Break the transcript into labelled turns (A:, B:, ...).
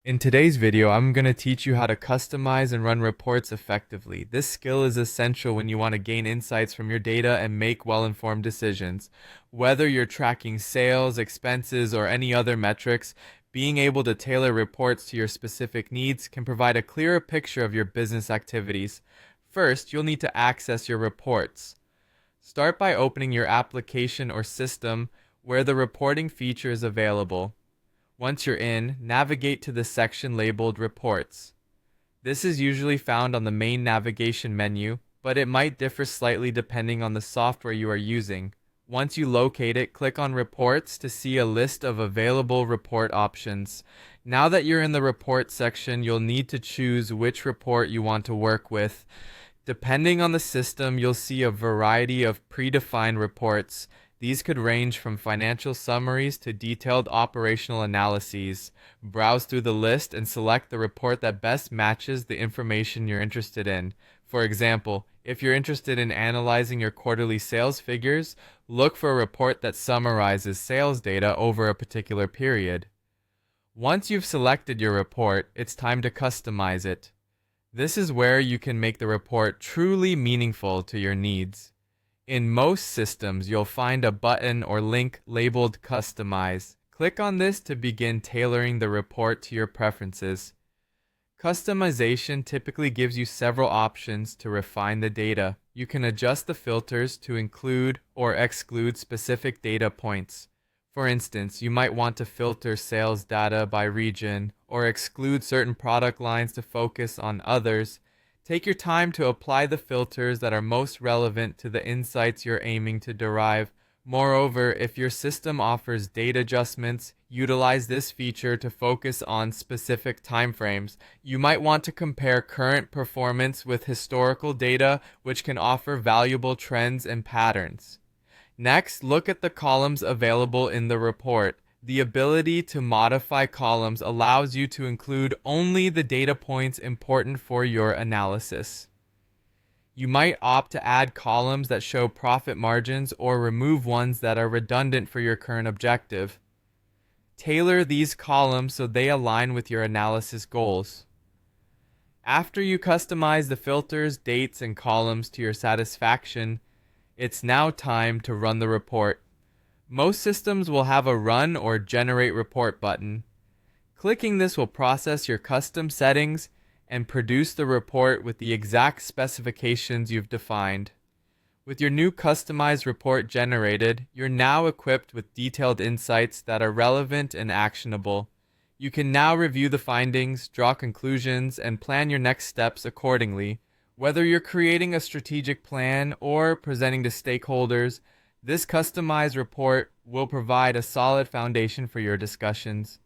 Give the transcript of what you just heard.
A: In today's video, I'm going to teach you how to customize and run reports effectively. This skill is essential when you want to gain insights from your data and make well-informed decisions. Whether you're tracking sales, expenses, or any other metrics, being able to tailor reports to your specific needs can provide a clearer picture of your business activities. First, you'll need to access your reports. Start by opening your application or system where the reporting feature is available. Once you're in, navigate to the section labeled Reports. This is usually found on the main navigation menu, but it might differ slightly depending on the software you are using. Once you locate it, click on Reports to see a list of available report options. Now that you're in the Report section, you'll need to choose which report you want to work with. Depending on the system, you'll see a variety of predefined reports. These could range from financial summaries to detailed operational analyses. Browse through the list and select the report that best matches the information you're interested in. For example, if you're interested in analyzing your quarterly sales figures, look for a report that summarizes sales data over a particular period. Once you've selected your report, it's time to customize it. This is where you can make the report truly meaningful to your needs. In most systems, you'll find a button or link labeled Customize. Click on this to begin tailoring the report to your preferences. Customization typically gives you several options to refine the data. You can adjust the filters to include or exclude specific data points. For instance, you might want to filter sales data by region or exclude certain product lines to focus on others. Take your time to apply the filters that are most relevant to the insights you're aiming to derive. Moreover, if your system offers date adjustments, utilize this feature to focus on specific timeframes. You might want to compare current performance with historical data, which can offer valuable trends and patterns. Next, look at the columns available in the report. The ability to modify columns allows you to include only the data points important for your analysis. You might opt to add columns that show profit margins or remove ones that are redundant for your current objective. Tailor these columns so they align with your analysis goals. After you customize the filters, dates, and columns to your satisfaction, it's now time to run the report. Most systems will have a Run or Generate Report button. Clicking this will process your custom settings and produce the report with the exact specifications you've defined. With your new customized report generated, you're now equipped with detailed insights that are relevant and actionable. You can now review the findings, draw conclusions, and plan your next steps accordingly. Whether you're creating a strategic plan or presenting to stakeholders, this customized report will provide a solid foundation for your discussions.